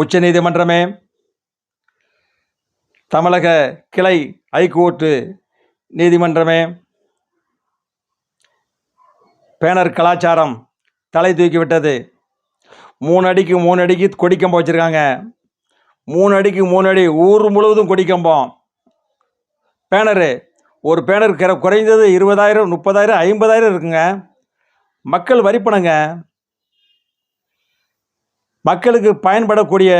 உச்ச நீதிமன்றமே, தமிழக கிளை ஹைகோர்ட்டு நீதிமன்றமே, பேனர் கலாச்சாரம் தலை தூக்கிவிட்டது. 3 அடிக்கு 3 அடிக்கு கொடிக்கம்பம் வச்சுருக்காங்க. 3 அடிக்கு 3 அடி ஊர் முழுவதும் கொடிக்கம்பம். பேனரு ஒரு பேனர் குறைந்தது 20,000, 30,000, 50,000 இருக்குங்க. மக்கள் வரிப்பணங்க. மக்களுக்கு பயன்படக்கூடிய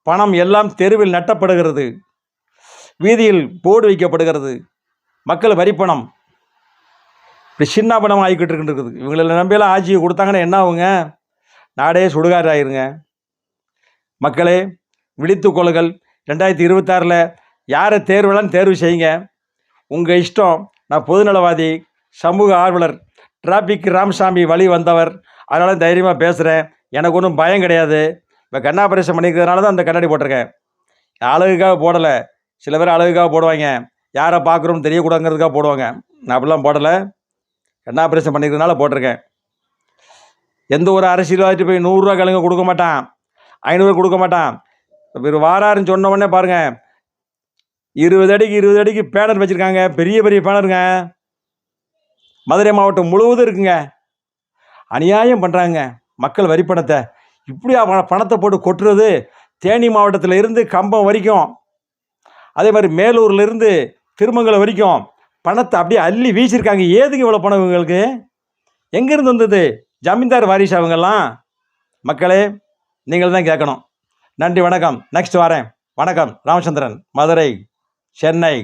பணம் எல்லாம் தெருவில் நட்டப்படுகிறது, வீதியில் போர்டு வைக்கப்படுகிறது. மக்கள் வரிப்பணம் இப்படி சின்ன பணம் ஆகிக்கிட்டு இருக்குது. இவங்களை நம்பியெல்லாம் ஆட்சியை கொடுத்தாங்கன்னா என்ன ஆகுங்க? நாடே சுடுகாடு ஆயிருங்க. மக்களே, விழித்து கொள்ளுங்கள். 2026 யாரை தேர்வு செய்யுங்க. உங்கள் இஷ்டம். நான் பொதுநலவாதி, சமூக ஆர்வலர், டிராபிக் ராமசாமி வழி வந்தவர். அதனால தைரியமாக பேசுகிறேன். எனக்கு ஒன்றும் பயம் கிடையாது. இப்போ கண்ணாபரேஷன் பண்ணிக்கிறதுனால தான் அந்த கண்ணாடி போட்டிருக்கேன். அழகுக்காக போடலை. சில பேர் அழகுக்காக போடுவாங்க, யாரை பார்க்குறோன்னு தெரியக்கூடாதுங்கிறதுக்காக போடுவாங்க. நான் அப்படிலாம் போடலை. கண்ணாபரேஷன் பண்ணிக்கிறதுனால போட்டிருக்கேன். எந்த ஒரு அரசியல்வாதிட்டு போய் 100 ரூபா கழுங்க கொடுக்க மாட்டான், 500 கொடுக்க மாட்டான். இவர் வாராருன்னு சொன்ன உடனே பாருங்கள், 20 அடிக்கு 20 அடிக்கு பேனர் வச்சுருக்காங்க. பெரிய பெரிய பேனருங்க. மதுரை மாவட்டம் முழுவதும் இருக்குங்க. அநியாயம் பண்ணுறாங்க மக்கள் வரிப்பணத்தை. இப்படி பணத்தை போட்டு கொட்டுறது. தேனி மாவட்டத்தில் இருந்து கம்பம் வரைக்கும், அதே மாதிரி மேலூர்லேருந்து திருமங்கலம் வரைக்கும் பணத்தை அப்படியே அள்ளி வீசியிருக்காங்க. ஏதுங்க இவ்வளோ பணம் இவங்களுக்கு? எங்கேருந்து வந்தது? ஜமீன்தார் வாரிசு அவங்கெல்லாம். மக்களே, நீங்கள் தான் கேட்கணும். நன்றி, வணக்கம். நெக்ஸ்ட் வரேன். வணக்கம். ராமச்சந்திரன், மதுரை, சென்னை.